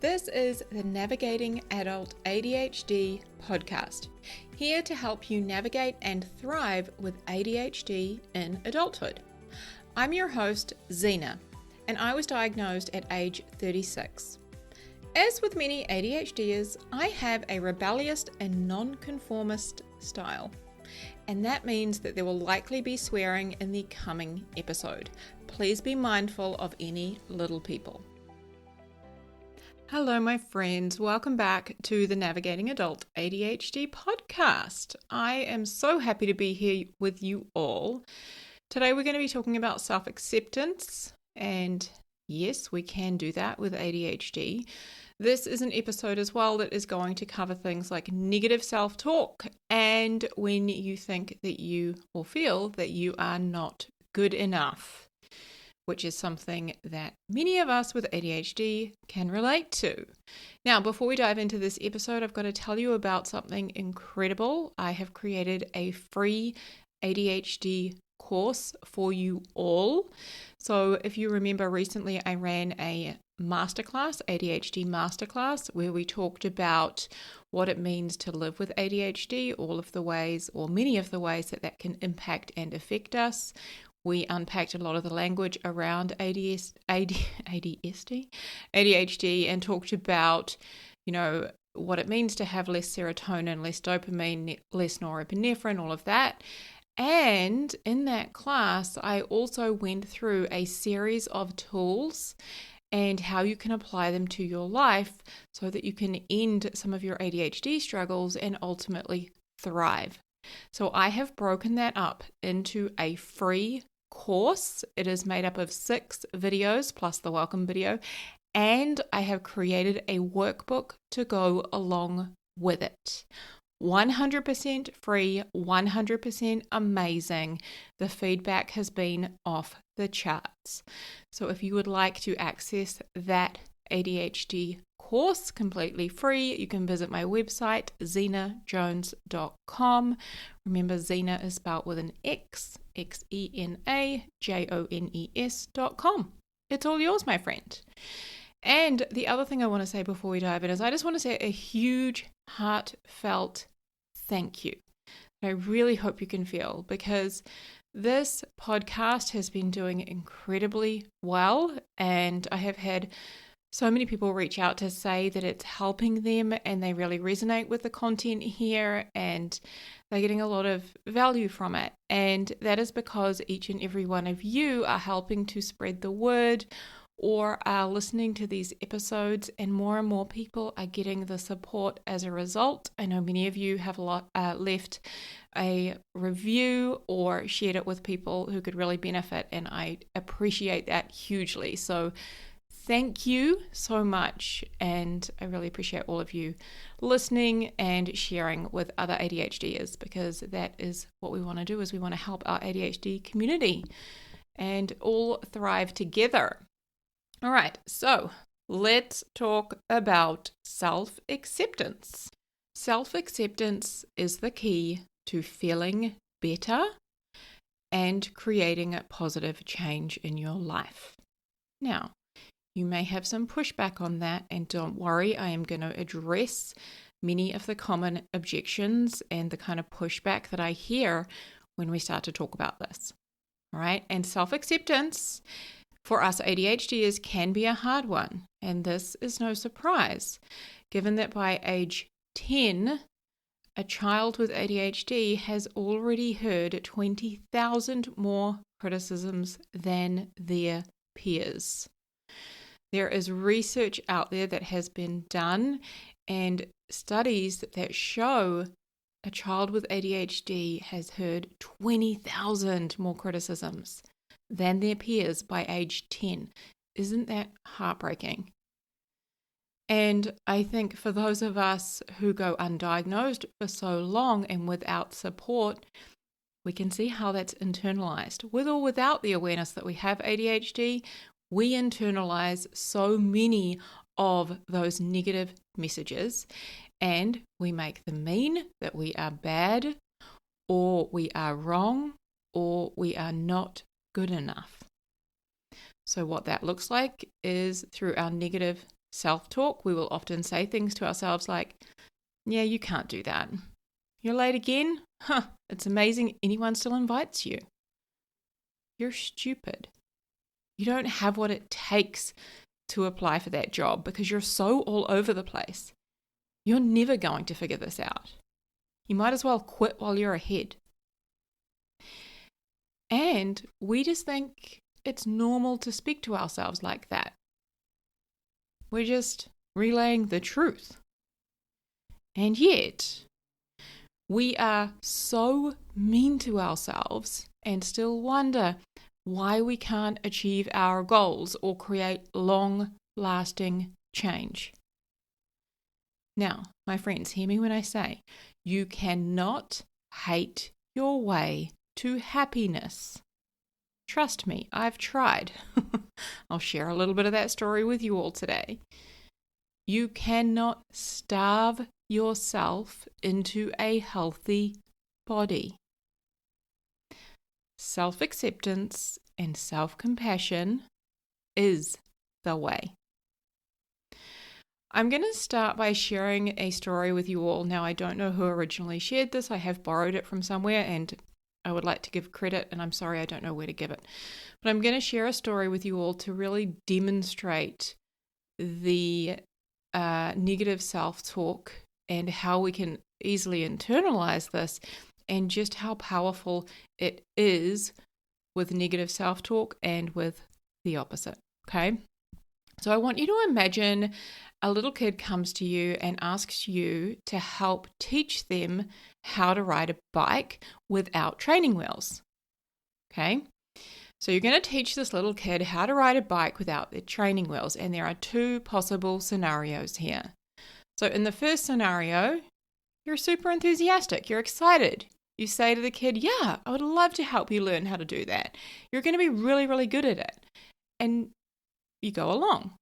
This is the Navigating Adult ADHD podcast, here to help you navigate and thrive with ADHD in adulthood. I'm your host, Zena, and I was diagnosed at age 36. As with many ADHDers, I have a rebellious and nonconformist style, and that means that there will likely be swearing in the coming episode. Please be mindful of any little people. Hello, my friends. Welcome back to the Navigating Adult ADHD podcast. I am so happy to be here with you all. Today we're going to be talking about self-acceptance, and yes, we can do that with ADHD. This is an episode as well that is going to cover things like negative self-talk and when you think that you or feel that you are not good enough, which is something that many of us with ADHD can relate to. Now, before we dive into this episode, I've got to tell you about something incredible. I have created a free ADHD course for you all. So if you remember recently, I ran a masterclass, ADHD masterclass, where we talked about what it means to live with ADHD, all of the ways or many of the ways that that can impact and affect us. We unpacked a lot of the language around ADHD and talked about, what it means to have less serotonin, less dopamine, less norepinephrine, all of that. And in that class, I also went through a series of tools and how you can apply them to your life so that you can end some of your ADHD struggles and ultimately thrive. So I have broken that up into a free course. It is made up of 6 videos plus the welcome video, and I have created a workbook to go along with it. 100% free, 100% amazing. The feedback has been off the charts. So if you would like to access that ADHD course completely free, you can visit my website, zenajones.com. Remember, Zena is spelled with an X, XENAJONES.com. It's all yours, my friend. And the other thing I want to say before we dive in is I just want to say a huge, heartfelt thank you. I really hope you can feel, because this podcast has been doing incredibly well, and I have had so many people reach out to say that it's helping them and they really resonate with the content here and they're getting a lot of value from it. And that is because each and every one of you are helping to spread the word or are listening to these episodes, and more people are getting the support as a result. I know many of you have left a review or shared it with people who could really benefit, and I appreciate that hugely. So thank you so much, and I really appreciate all of you listening and sharing with other ADHDers, because that is what we want to do, is we want to help our ADHD community and all thrive together. All right, so let's talk about self-acceptance. Self-acceptance is the key to feeling better and creating a positive change in your life. Now, you may have some pushback on that, and don't worry, I am going to address many of the common objections and the kind of pushback that I hear when we start to talk about this. All right, and self-acceptance for us ADHDers can be a hard one, and this is no surprise, given that by age 10, a child with ADHD has already heard 20,000 more criticisms than their peers. There is research out there that has been done and studies that show a child with ADHD has heard 20,000 more criticisms than their peers by age 10. Isn't that heartbreaking? And I think for those of us who go undiagnosed for so long and without support, we can see how that's internalized. With or without the awareness that we have ADHD, we internalize so many of those negative messages, and we make them mean that we are bad, or we are wrong, or we are not good enough. So what that looks like is through our negative self-talk, we will often say things to ourselves like, yeah, you can't do that. You're late again? Huh, it's amazing anyone still invites you. You're stupid. You don't have what it takes to apply for that job because you're so all over the place. You're never going to figure this out. You might as well quit while you're ahead. And we just think it's normal to speak to ourselves like that. We're just relaying the truth. And yet, we are so mean to ourselves and still wonder why we can't achieve our goals or create long-lasting change. Now, my friends, hear me when I say, you cannot hate your way to happiness. Trust me, I've tried. I'll share a little bit of that story with you all today. You cannot starve yourself into a healthy body. Self-acceptance and self-compassion is the way. I'm going to start by sharing a story with you all. Now, I don't know who originally shared this. I have borrowed it from somewhere and I would like to give credit, and I'm sorry I don't know where to give it. But I'm going to share a story with you all to really demonstrate the negative self-talk and how we can easily internalize this and just how powerful it is with negative self-talk and with the opposite, okay? So I want you to imagine a little kid comes to you and asks you to help teach them how to ride a bike without training wheels, okay? So you're going to teach this little kid how to ride a bike without the training wheels, and there are two possible scenarios here. So in the first scenario, you're super enthusiastic, you're excited. You say to the kid, yeah, I would love to help you learn how to do that. You're going to be really, really good at it. And you go along.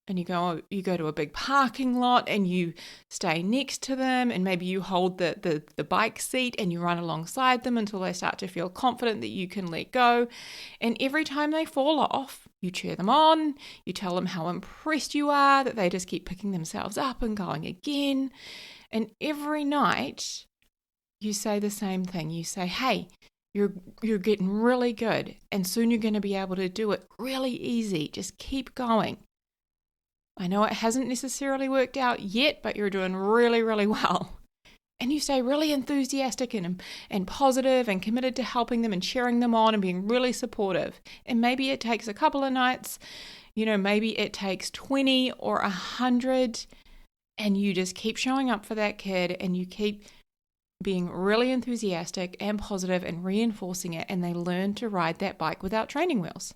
And you go to a big parking lot and you stay next to them, and maybe you hold the bike seat and you run alongside them until they start to feel confident that you can let go. And every time they fall off, you cheer them on, you tell them how impressed you are, that they just keep picking themselves up and going again. And every night you say the same thing. You say, hey, you're getting really good, and soon you're going to be able to do it really easy. Just keep going. I know it hasn't necessarily worked out yet, but you're doing really, really well. And you stay really enthusiastic and positive and committed to helping them and cheering them on and being really supportive. And maybe it takes a couple of nights, maybe it takes 20 or 100, and you just keep showing up for that kid and you keep being really enthusiastic and positive and reinforcing it, and they learn to ride that bike without training wheels.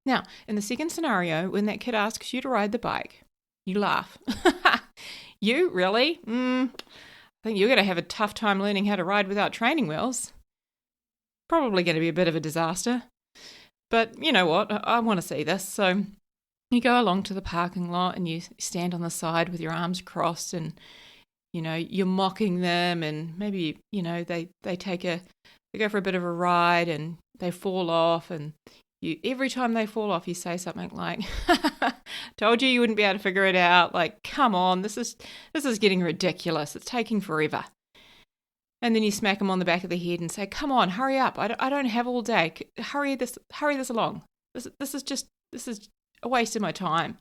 Now, in the second scenario, when that kid asks you to ride the bike, you laugh. You? Really? I think you're going to have a tough time learning how to ride without training wheels. Probably going to be a bit of a disaster. But you know what? I want to see this. So you go along to the parking lot and you stand on the side with your arms crossed, and you're mocking them, and maybe they go for a bit of a ride and they fall off, and every time they fall off, you say something like, told you wouldn't be able to figure it out. Like, come on, this is getting ridiculous. It's taking forever. And then you smack them on the back of the head and say, come on, hurry up. I don't have all day. Hurry this along. This is a waste of my time.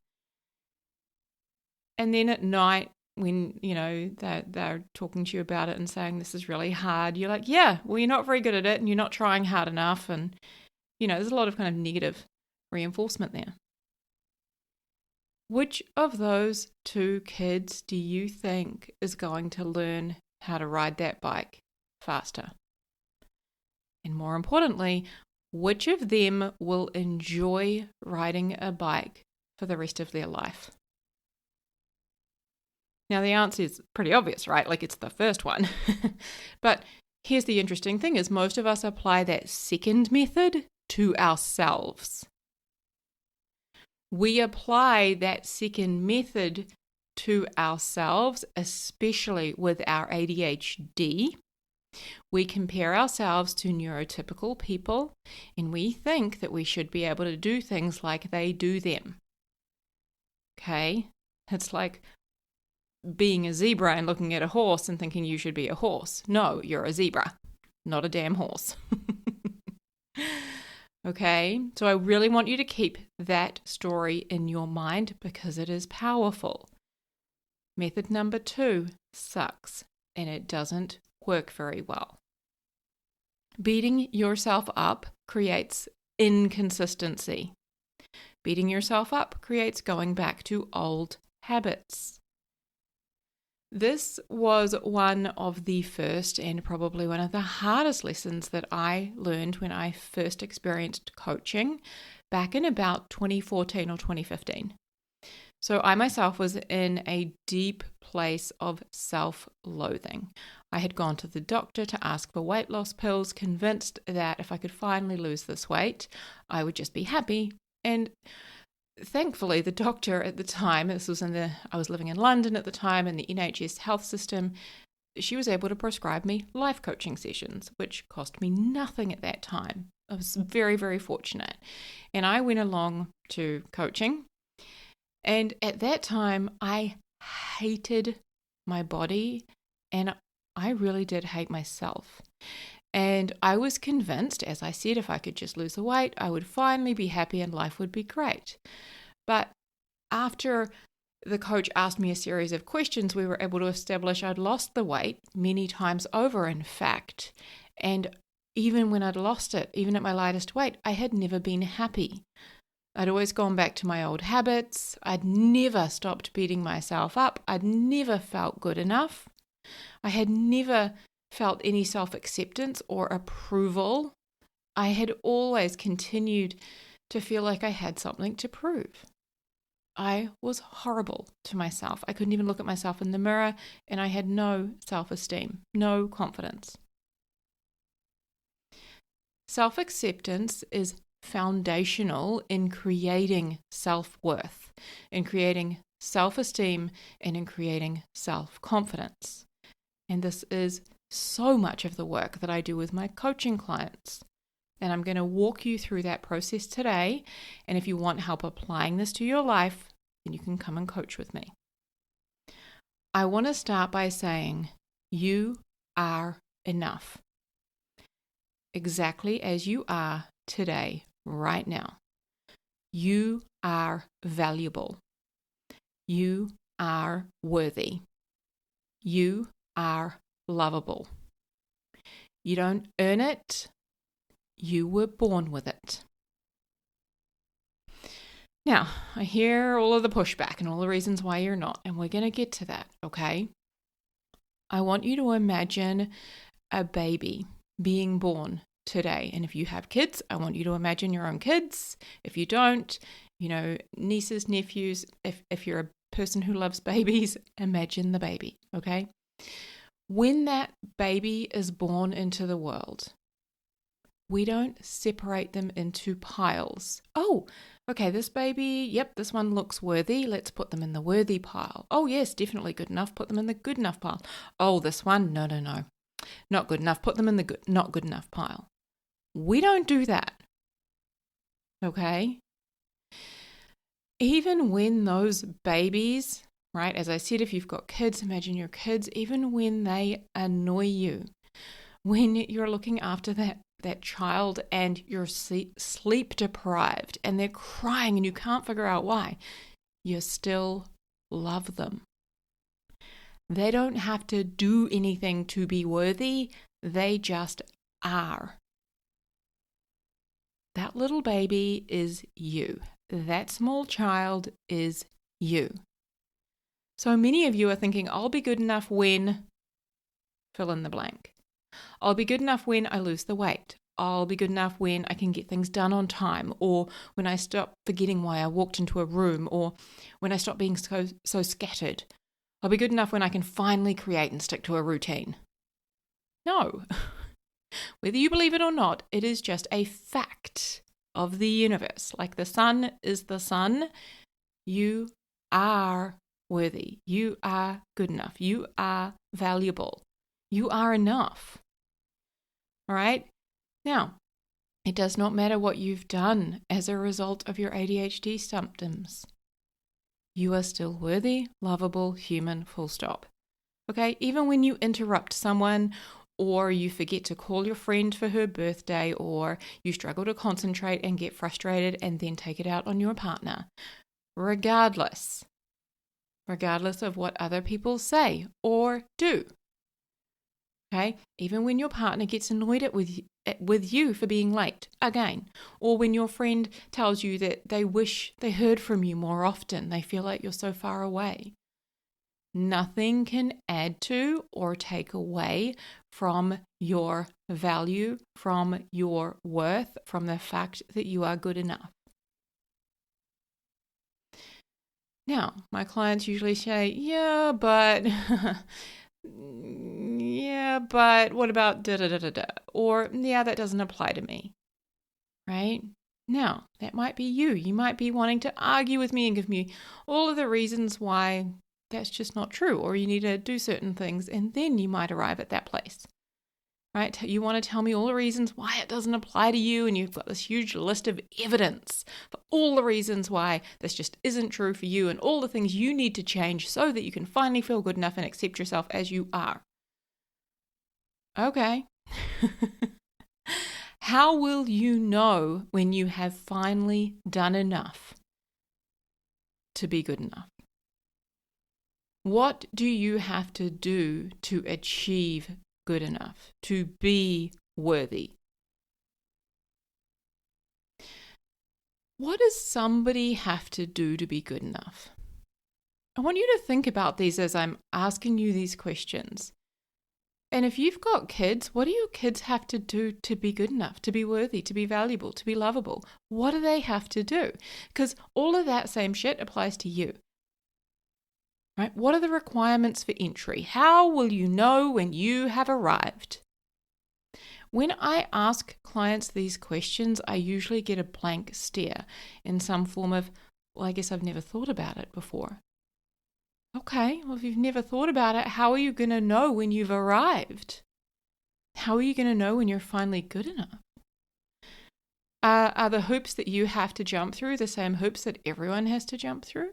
And then at night, when, they're talking to you about it and saying this is really hard, you're like, yeah, well, you're not very good at it and you're not trying hard enough. And there's a lot of kind of negative reinforcement there. Which of those two kids do you think is going to learn how to ride that bike faster? And more importantly, which of them will enjoy riding a bike for the rest of their life? Now, the answer is pretty obvious, right? Like, it's the first one. But here's the interesting thing is most of us apply that second method to ourselves. We apply that second method to ourselves, especially with our ADHD. We compare ourselves to neurotypical people, and we think that we should be able to do things like they do them. Okay? It's like being a zebra and looking at a horse and thinking you should be a horse. No, you're a zebra, not a damn horse. Okay? So I really want you to keep that story in your mind because it is powerful. Method number 2 sucks and it doesn't work very well. Beating yourself up creates inconsistency. Beating yourself up creates going back to old habits. This was one of the first and probably one of the hardest lessons that I learned when I first experienced coaching back in about 2014 or 2015. So I myself was in a deep place of self-loathing. I had gone to the doctor to ask for weight loss pills, convinced that if I could finally lose this weight, I would just be happy. And thankfully, the doctor at the time, I was living in London at the time in the NHS health system, she was able to prescribe me life coaching sessions, which cost me nothing at that time. I was very, very fortunate. And I went along to coaching. And at that time, I hated my body and I really did hate myself. And I was convinced, as I said, if I could just lose the weight, I would finally be happy and life would be great. But after the coach asked me a series of questions, we were able to establish I'd lost the weight many times over, in fact. And even when I'd lost it, even at my lightest weight, I had never been happy. I'd always gone back to my old habits. I'd never stopped beating myself up. I'd never felt good enough. I had never felt any self-acceptance or approval. I had always continued to feel like I had something to prove. I was horrible to myself. I couldn't even look at myself in the mirror, and I had no self-esteem, no confidence. Self-acceptance is foundational in creating self-worth, in creating self-esteem, and in creating self-confidence. And this is so much of the work that I do with my coaching clients. And I'm going to walk you through that process today. And if you want help applying this to your life, then you can come and coach with me. I want to start by saying you are enough. Exactly as you are today, right now. You are valuable. You are worthy. You are lovable. You don't earn it. You were born with it. Now, I hear all of the pushback and all the reasons why you're not, and we're going to get to that, okay? I want you to imagine a baby being born today. And if you have kids, I want you to imagine your own kids. If you don't, nieces, nephews, if you're a person who loves babies, imagine the baby, okay? When that baby is born into the world, we don't separate them into piles. Oh, okay, this baby, yep, this one looks worthy. Let's put them in the worthy pile. Oh, yes, definitely good enough. Put them in the good enough pile. Oh, this one, no. Not good enough. Put them in the not good enough pile. We don't do that. Okay? Even when those babies, right, as I said, if you've got kids, imagine your kids, even when they annoy you, when you're looking after that child and you're sleep deprived and they're crying and you can't figure out why, you still love them. They don't have to do anything to be worthy. They just are. That little baby is you. That small child is you. So many of you are thinking, I'll be good enough when, fill in the blank. I'll be good enough when I lose the weight. I'll be good enough when I can get things done on time, or when I stop forgetting why I walked into a room, or when I stop being so scattered. I'll be good enough when I can finally create and stick to a routine. No. Whether you believe it or not, it is just a fact of the universe. Like the sun is the sun. You are worthy. You are good enough. You are valuable. You are enough. All right? Now, it does not matter what you've done as a result of your ADHD symptoms. you are still worthy, lovable, human, full stop. Okay, even when you interrupt someone, or you forget to call your friend for her birthday, or you struggle to concentrate and get frustrated and then take it out on your partner, regardless of what other people say or do. Okay, even when your partner gets annoyed with you for being late again, or when your friend tells you that they wish they heard from you more often, they feel like you're so far away. Nothing can add to or take away from your value, from your worth, from the fact that you are good enough. Now, my clients usually say, yeah, but what about da-da-da-da-da? Or, yeah, that doesn't apply to me, right? Now, that might be you. You might be wanting to argue with me and give me all of the reasons why that's just not true, or you need to do certain things, and then you might arrive at that place, right? You want to tell me all the reasons why it doesn't apply to you, and you've got this huge list of evidence for all the reasons why this just isn't true for you and all the things you need to change so that you can finally feel good enough and accept yourself as you are. Okay. How will you know when you have finally done enough to be good enough? What do you have to do to achieve good enough, to be worthy? What does somebody have to do to be good enough? I want you to think about these as I'm asking you these questions. And if you've got kids, what do your kids have to do to be good enough, to be worthy, to be valuable, to be lovable? What do they have to do? Because all of that same shit applies to you. Right? What are the requirements for entry? How will you know when you have arrived? When I ask clients these questions, I usually get a blank stare in some form of, well, I guess I've never thought about it before. Okay, well, if you've never thought about it, how are you going to know when you've arrived? How are you going to know when you're finally good enough? Are the hoops that you have to jump through the same hoops that everyone has to jump through?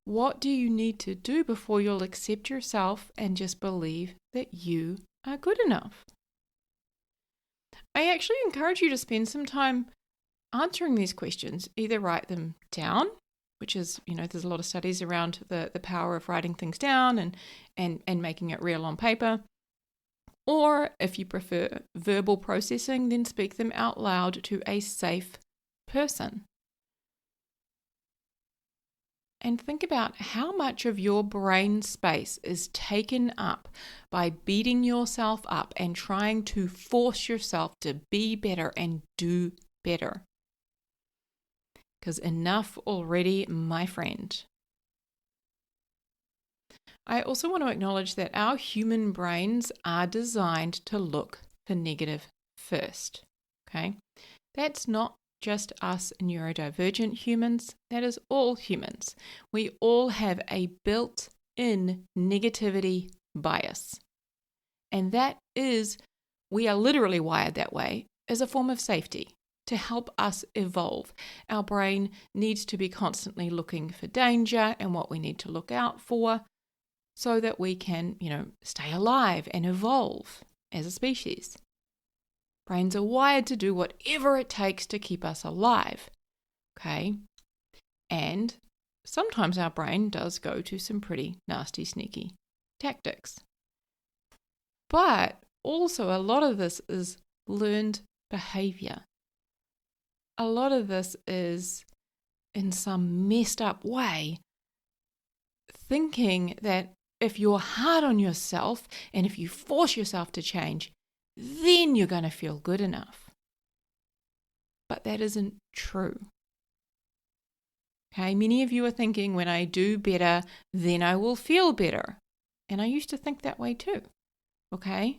What do you need to do before you'll accept yourself and just believe that you are good enough? I actually encourage you to spend some time answering these questions. Either write them down, which is, there's a lot of studies around the power of writing things down and making it real on paper. Or if you prefer verbal processing, then speak them out loud to a safe person. And think about how much of your brain space is taken up by beating yourself up and trying to force yourself to be better and do better. Because enough already, my friend. I also want to acknowledge that our human brains are designed to look for negative first. Okay? That's not just us neurodivergent humans, that is all humans. We all have a built-in negativity bias. And that is, we are literally wired that way as a form of safety to help us evolve. Our brain needs to be constantly looking for danger and what we need to look out for so that we can, stay alive and evolve as a species. Brains are wired to do whatever it takes to keep us alive, okay? And sometimes our brain does go to some pretty nasty, sneaky tactics. But also a lot of this is learned behavior. A lot of this is, in some messed up way, thinking that if you're hard on yourself and if you force yourself to change, then you're going to feel good enough. But that isn't true. Okay, many of you are thinking, when I do better, then I will feel better. And I used to think that way too. Okay?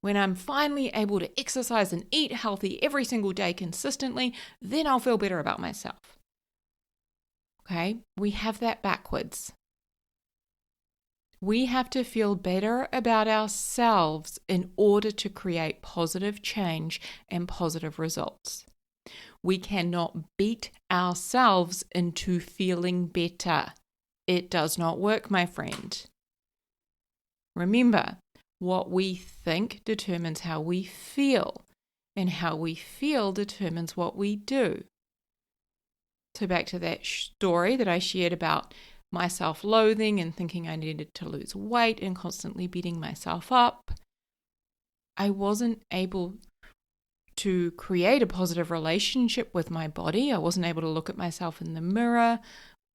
When I'm finally able to exercise and eat healthy every single day consistently, then I'll feel better about myself. Okay? We have that backwards. We have to feel better about ourselves in order to create positive change and positive results. We cannot beat ourselves into feeling better. It does not work, my friend. Remember, what we think determines how we feel, and how we feel determines what we do. So back to that story that I shared about my self-loathing and thinking I needed to lose weight and constantly beating myself up. I wasn't able to create a positive relationship with my body. I wasn't able to look at myself in the mirror.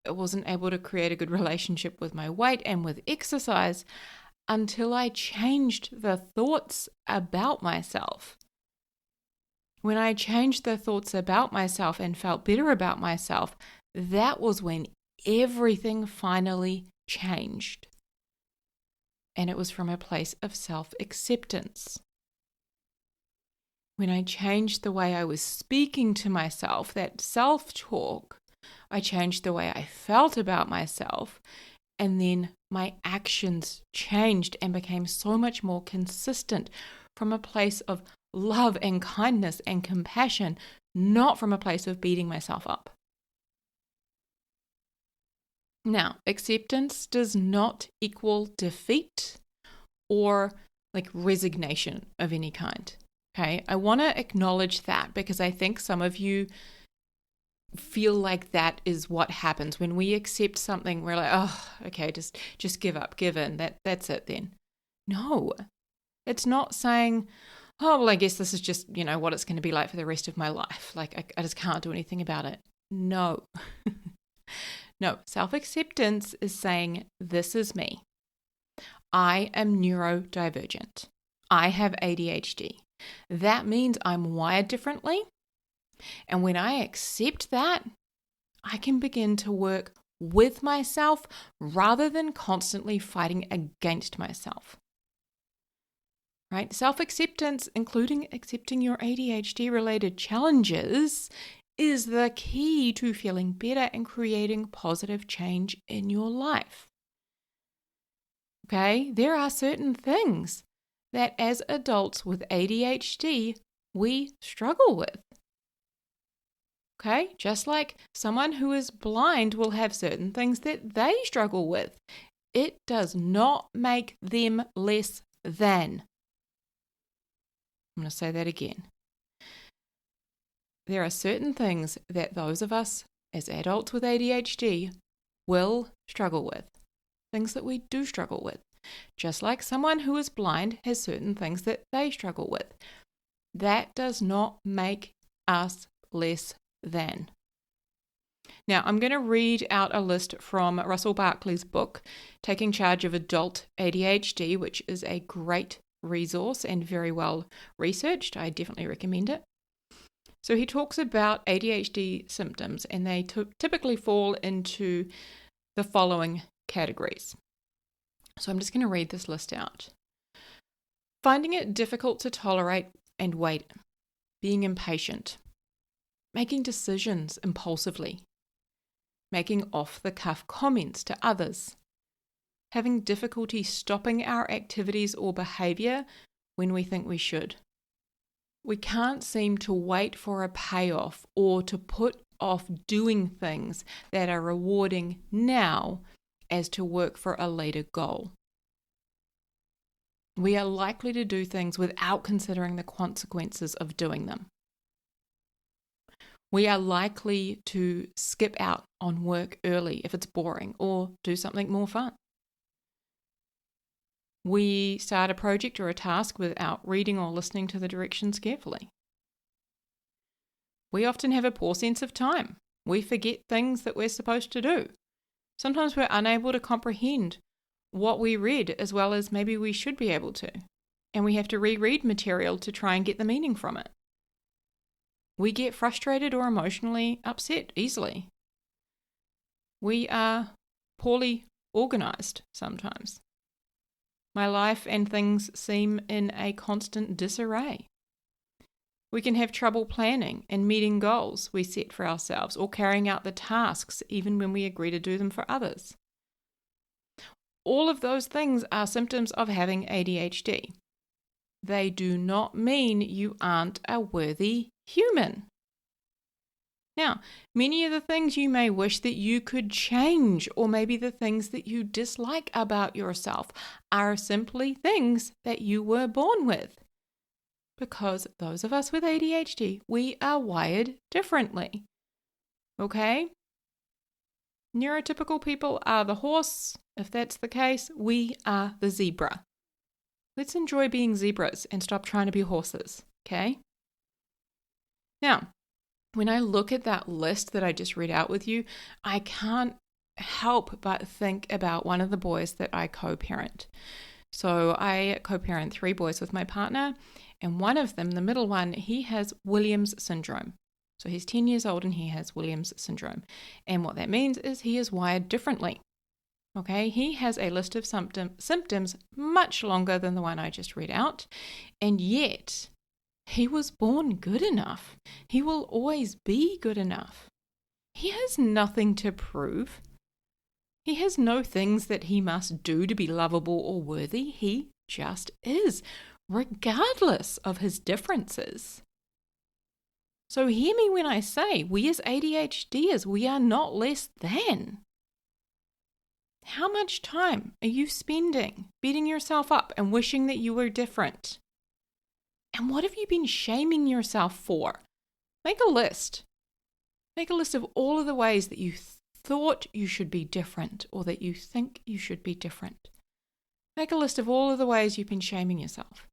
I wasn't able to create a good relationship with my weight and with exercise until I changed the thoughts about myself. When I changed the thoughts about myself and felt better about myself, that was when everything finally changed. And it was from a place of self-acceptance. When I changed the way I was speaking to myself, that self-talk, I changed the way I felt about myself, and then my actions changed and became so much more consistent from a place of love and kindness and compassion, not from a place of beating myself up. Now, acceptance does not equal defeat or resignation of any kind. Okay, I want to acknowledge that because I think some of you feel like that is what happens when we accept something. We're like, oh, okay, just give up, give in. That's it then. No, it's not saying, oh, well, I guess this is just, what it's going to be like for the rest of my life. I just can't do anything about it. No. No, self-acceptance is saying, this is me. I am neurodivergent. I have ADHD. That means I'm wired differently. And when I accept that, I can begin to work with myself rather than constantly fighting against myself. Right? Self-acceptance, including accepting your ADHD-related challenges, is the key to feeling better and creating positive change in your life. Okay? There are certain things that as adults with ADHD, we struggle with. Okay? Just like someone who is blind will have certain things that they struggle with. It does not make them less than. I'm going to say that again. There are certain things that those of us as adults with ADHD will struggle with. Things that we do struggle with. Just like someone who is blind has certain things that they struggle with. That does not make us less than. Now, I'm going to read out a list from Russell Barkley's book, Taking Charge of Adult ADHD, which is a great resource and very well researched. I definitely recommend it. So he talks about ADHD symptoms, and they typically fall into the following categories. So I'm just going to read this list out. Finding it difficult to tolerate and wait, being impatient, making decisions impulsively, making off-the-cuff comments to others, having difficulty stopping our activities or behavior when we think we should. We can't seem to wait for a payoff or to put off doing things that are rewarding now as to work for a later goal. We are likely to do things without considering the consequences of doing them. We are likely to skip out on work early if it's boring or do something more fun. We start a project or a task without reading or listening to the directions carefully. We often have a poor sense of time. We forget things that we're supposed to do. Sometimes we're unable to comprehend what we read as well as maybe we should be able to. And we have to reread material to try and get the meaning from it. We get frustrated or emotionally upset easily. We are poorly organized sometimes. My life and things seem in a constant disarray. We can have trouble planning and meeting goals we set for ourselves or carrying out the tasks even when we agree to do them for others. All of those things are symptoms of having ADHD. They do not mean you aren't a worthy human. Now, many of the things you may wish that you could change, or maybe the things that you dislike about yourself, are simply things that you were born with. Because those of us with ADHD, we are wired differently. Okay? Neurotypical people are the horse. If that's the case, we are the zebra. Let's enjoy being zebras and stop trying to be horses. Okay? Now, when I look at that list that I just read out with you, I can't help but think about one of the boys that I co-parent. So I co-parent 3 boys with my partner, and one of them, the middle one, he has Williams syndrome. So he's 10 years old and he has Williams syndrome. And what that means is he is wired differently. Okay, he has a list of symptoms much longer than the one I just read out, and yet he was born good enough. He will always be good enough. He has nothing to prove. He has no things that he must do to be lovable or worthy. He just is, regardless of his differences. So hear me when I say, we as ADHDers, we are not less than. How much time are you spending beating yourself up and wishing that you were different? And what have you been shaming yourself for? Make a list. Make a list of all of the ways that you thought you should be different, or that you think you should be different. Make a list of all of the ways you've been shaming yourself.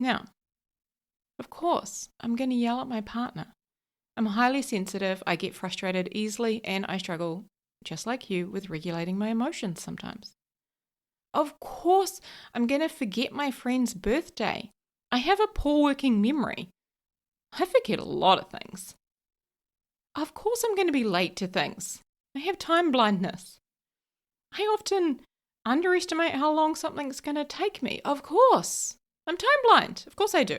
Now, of course, I'm going to yell at my partner. I'm highly sensitive, I get frustrated easily, and I struggle, just like you, with regulating my emotions sometimes. Of course, I'm going to forget my friend's birthday. I have a poor working memory. I forget a lot of things. Of course, I'm going to be late to things. I have time blindness. I often underestimate how long something's going to take me. Of course, I'm time blind. Of course I do.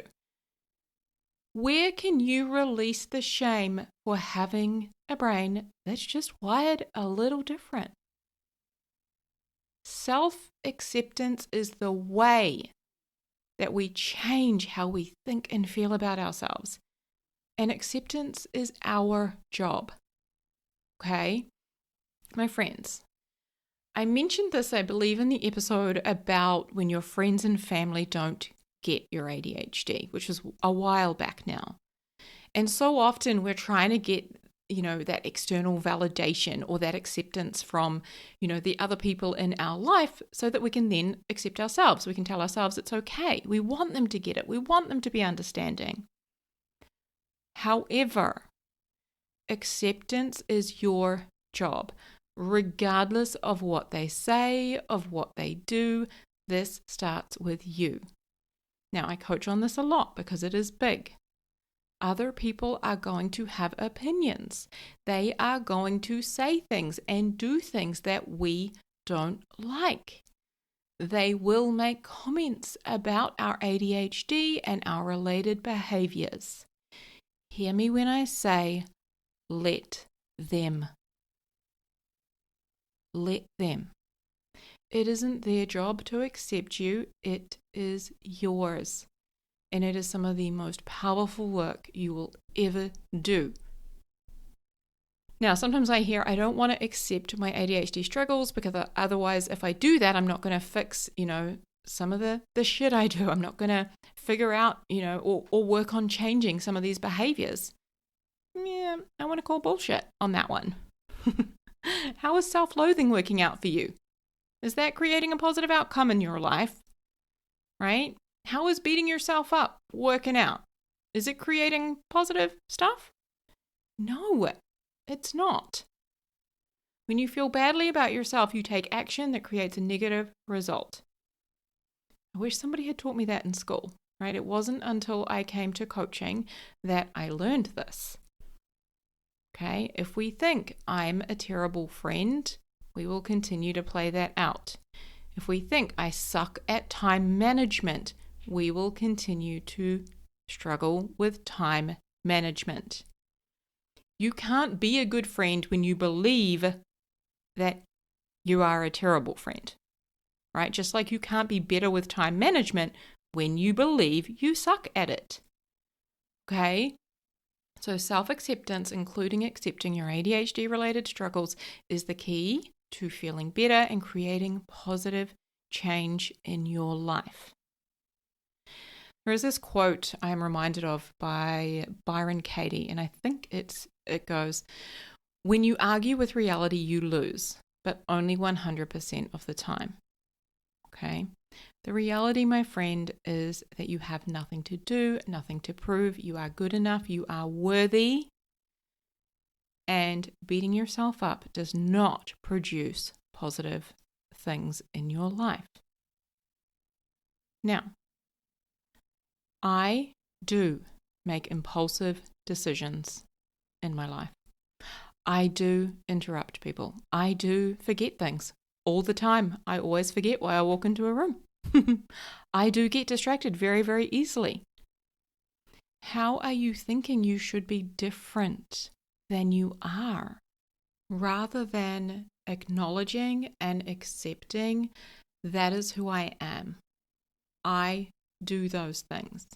Where can you release the shame for having a brain that's just wired a little different? Self-acceptance is the way that we change how we think and feel about ourselves. And acceptance is our job. Okay? My friends, I mentioned this, I believe, in the episode about when your friends and family don't get your ADHD, which was a while back now. And so often we're trying to get that external validation or that acceptance from, the other people in our life so that we can then accept ourselves. We can tell ourselves it's okay. We want them to get it. We want them to be understanding. However, acceptance is your job. Regardless of what they say, of what they do, this starts with you. Now, I coach on this a lot because it is big. Other people are going to have opinions. They are going to say things and do things that we don't like. They will make comments about our ADHD and our related behaviors. Hear me when I say, let them. Let them. It isn't their job to accept you, it is yours. And it is some of the most powerful work you will ever do. Now, sometimes I hear I don't want to accept my ADHD struggles because otherwise if I do that, I'm not going to fix, some of the shit I do. I'm not going to figure out, or work on changing some of these behaviors. Yeah, I want to call bullshit on that one. How is self-loathing working out for you? Is that creating a positive outcome in your life? Right? How is beating yourself up working out? Is it creating positive stuff? No, it's not. When you feel badly about yourself, you take action that creates a negative result. I wish somebody had taught me that in school, right? It wasn't until I came to coaching that I learned this. Okay, if we think I'm a terrible friend, we will continue to play that out. If we think I suck at time management, we will continue to struggle with time management. You can't be a good friend when you believe that you are a terrible friend, right? Just like you can't be better with time management when you believe you suck at it. Okay? So self-acceptance, including accepting your ADHD-related struggles, is the key to feeling better and creating positive change in your life. There is this quote I am reminded of by Byron Katie, and I think it goes, "When you argue with reality, you lose, but only 100% of the time." Okay? The reality, my friend, is that you have nothing to do, nothing to prove. You are good enough. You are worthy. And beating yourself up does not produce positive things in your life. Now, I do make impulsive decisions in my life. I do interrupt people. I do forget things all the time. I always forget why I walk into a room. I do get distracted very, very easily. How are you thinking you should be different than you are, rather than acknowledging and accepting that is who I am? I do those things.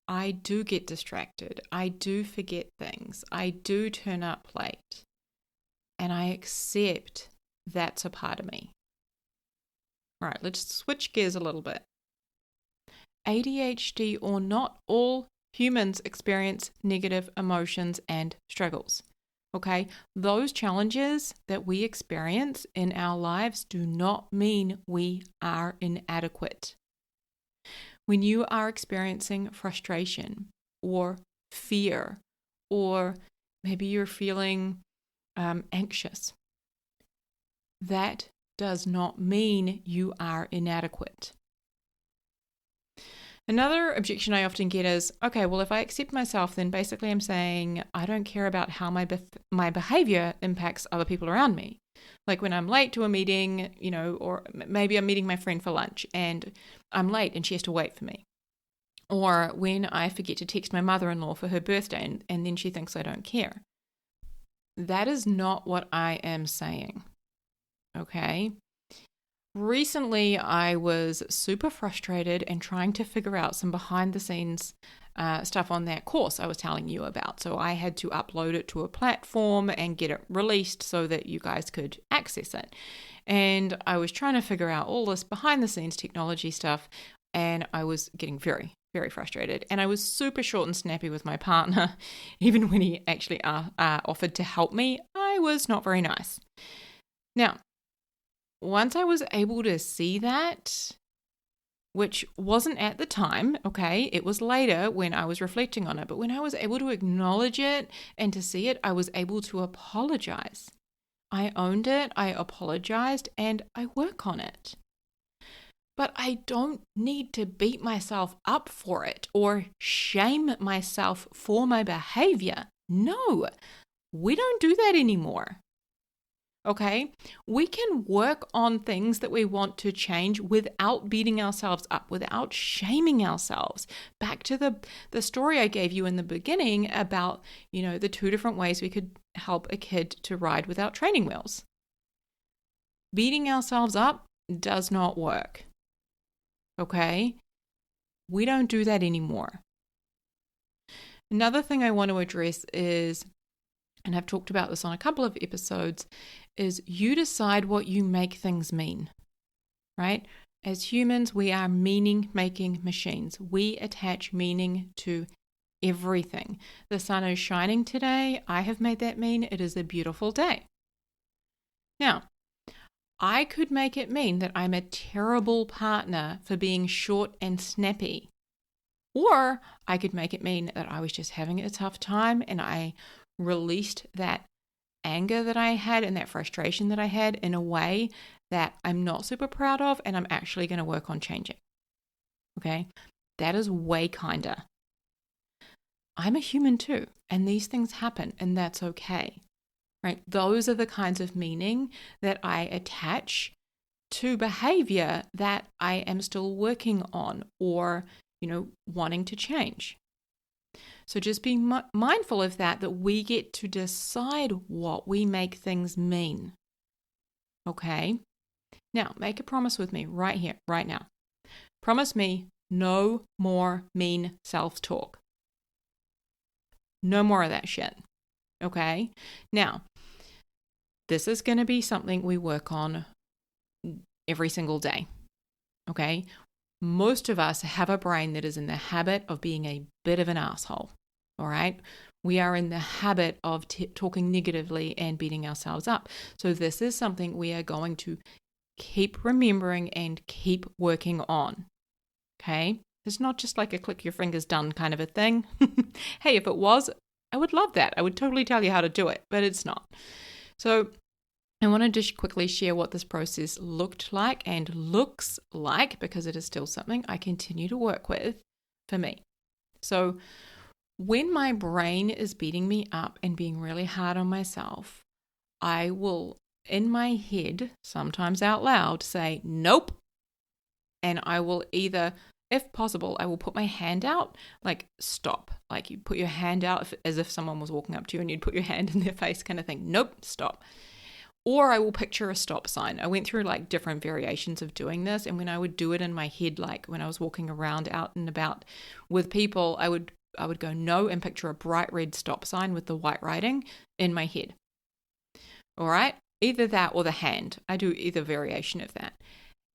I do get distracted. I do forget things. I do turn up late. And I accept that's a part of me. All right, let's switch gears a little bit. ADHD or not, all humans experience negative emotions and struggles. Okay, those challenges that we experience in our lives do not mean we are inadequate. When you are experiencing frustration or fear, or maybe you're feeling anxious, that does not mean you are inadequate. Another objection I often get is, okay, well, if I accept myself, then basically I'm saying I don't care about how my behavior impacts other people around me. Like when I'm late to a meeting, or maybe I'm meeting my friend for lunch and I'm late and she has to wait for me. Or when I forget to text my mother-in-law for her birthday and then she thinks I don't care. That is not what I am saying. Okay? Recently, I was super frustrated and trying to figure out some behind the scenes stuff on that course I was telling you about. So I had to upload it to a platform and get it released so that you guys could access it. And I was trying to figure out all this behind the scenes technology stuff, and I was getting very, very frustrated. And I was super short and snappy with my partner. Even when he actually offered to help me, I was not very nice. Now, once I was able to see that, which wasn't at the time, okay, it was later when I was reflecting on it, but when I was able to acknowledge it and to see it, I was able to apologize. I owned it, I apologized, and I work on it. But I don't need to beat myself up for it or shame myself for my behavior. No, we don't do that anymore. Okay, we can work on things that we want to change without beating ourselves up, without shaming ourselves. Back to the story I gave you in the beginning about, the 2 different ways we could help a kid to ride without training wheels. Beating ourselves up does not work. Okay, we don't do that anymore. Another thing I want to address is, and I've talked about this on a couple of episodes, is you decide what you make things mean, right? As humans, we are meaning-making machines. We attach meaning to everything. The sun is shining today. I have made that mean it is a beautiful day. Now, I could make it mean that I'm a terrible partner for being short and snappy. Or I could make it mean that I was just having a tough time and I released that anger that I had and that frustration that I had in a way that I'm not super proud of and I'm actually going to work on changing. Okay? That is way kinder. I'm a human too, and these things happen, and that's okay. Right? Those are the kinds of meaning that I attach to behavior that I am still working on or, wanting to change. So just be mindful of that we get to decide what we make things mean. Okay? Now, make a promise with me right here, right now. Promise me no more mean self-talk. No more of that shit. Okay? Now, this is going to be something we work on every single day. Okay? Most of us have a brain that is in the habit of being a bit of an asshole. All right? We are in the habit of talking negatively and beating ourselves up. So this is something we are going to keep remembering and keep working on. Okay? It's not just like a click your fingers done kind of a thing. Hey, if it was, I would love that. I would totally tell you how to do it, but it's not. So I want to just quickly share what this process looked like and looks like, because it is still something I continue to work with for me. So when my brain is beating me up and being really hard on myself, I will, in my head, sometimes out loud, say, nope. And I will either, if possible, I will put my hand out, like stop. Like you put your hand out as if someone was walking up to you and you'd put your hand in their face kind of thing. Nope, stop. Or I will picture a stop sign. I went through like different variations of doing this. And when I would do it in my head, like when I was walking around out and about with people, I would go no and picture a bright red stop sign with the white writing in my head. All right? Either that or the hand. I do either variation of that.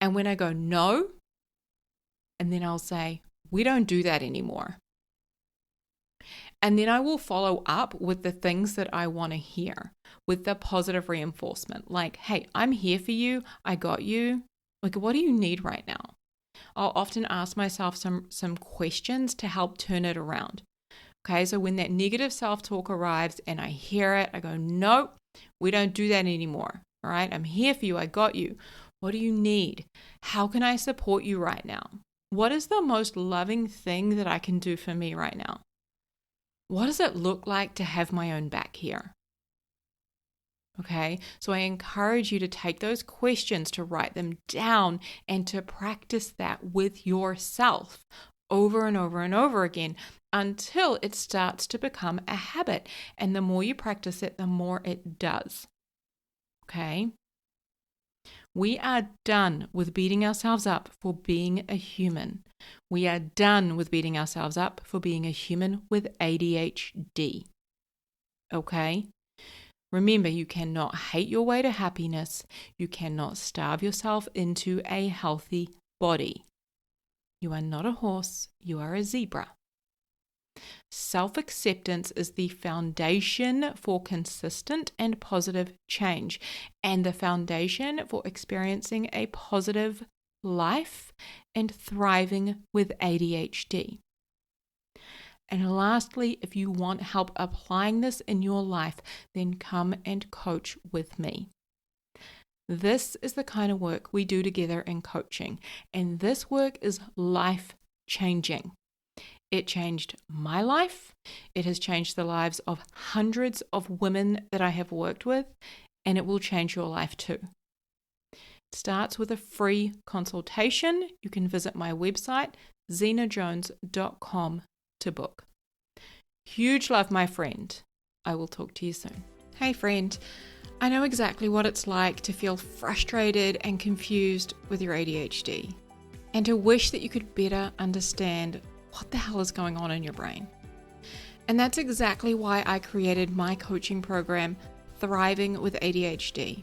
And when I go no, and then I'll say, we don't do that anymore. And then I will follow up with the things that I want to hear, with the positive reinforcement. Like, hey, I'm here for you. I got you. Like, what do you need right now? I'll often ask myself some questions to help turn it around. Okay, so when that negative self-talk arrives and I hear it, I go, no, we don't do that anymore. All right, I'm here for you. I got you. What do you need? How can I support you right now? What is the most loving thing that I can do for me right now? What does it look like to have my own back here? Okay, so I encourage you to take those questions, to write them down, and to practice that with yourself over and over and over again until it starts to become a habit. And the more you practice it, the more it does. Okay? We are done with beating ourselves up for being a human. We are done with beating ourselves up for being a human with ADHD. Okay? Remember, you cannot hate your way to happiness. You cannot starve yourself into a healthy body. You are not a horse. You are a zebra. Self-acceptance is the foundation for consistent and positive change, and the foundation for experiencing a positive life and thriving with ADHD. And lastly, if you want help applying this in your life, then come and coach with me. This is the kind of work we do together in coaching, and this work is life-changing. It changed my life. It has changed the lives of hundreds of women that I have worked with, and it will change your life too. It starts with a free consultation. You can visit my website, zenajones.com, to book. Huge love, my friend. I will talk to you soon. Hey friend, I know exactly what it's like to feel frustrated and confused with your ADHD, and to wish that you could better understand what the hell is going on in your brain. And that's exactly why I created my coaching program, Thriving with ADHD.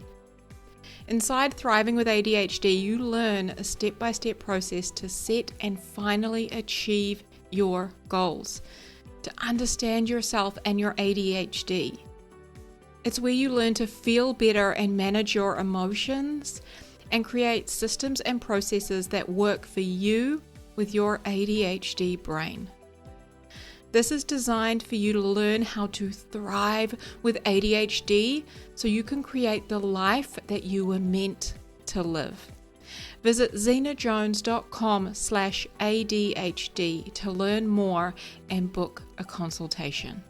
Inside Thriving with ADHD, you learn a step-by-step process to set and finally achieve your goals, to understand yourself and your ADHD. It's where you learn to feel better and manage your emotions and create systems and processes that work for you with your ADHD brain. This is designed for you to learn how to thrive with ADHD so you can create the life that you were meant to live. Visit zenajones.com/ADHD to learn more and book a consultation.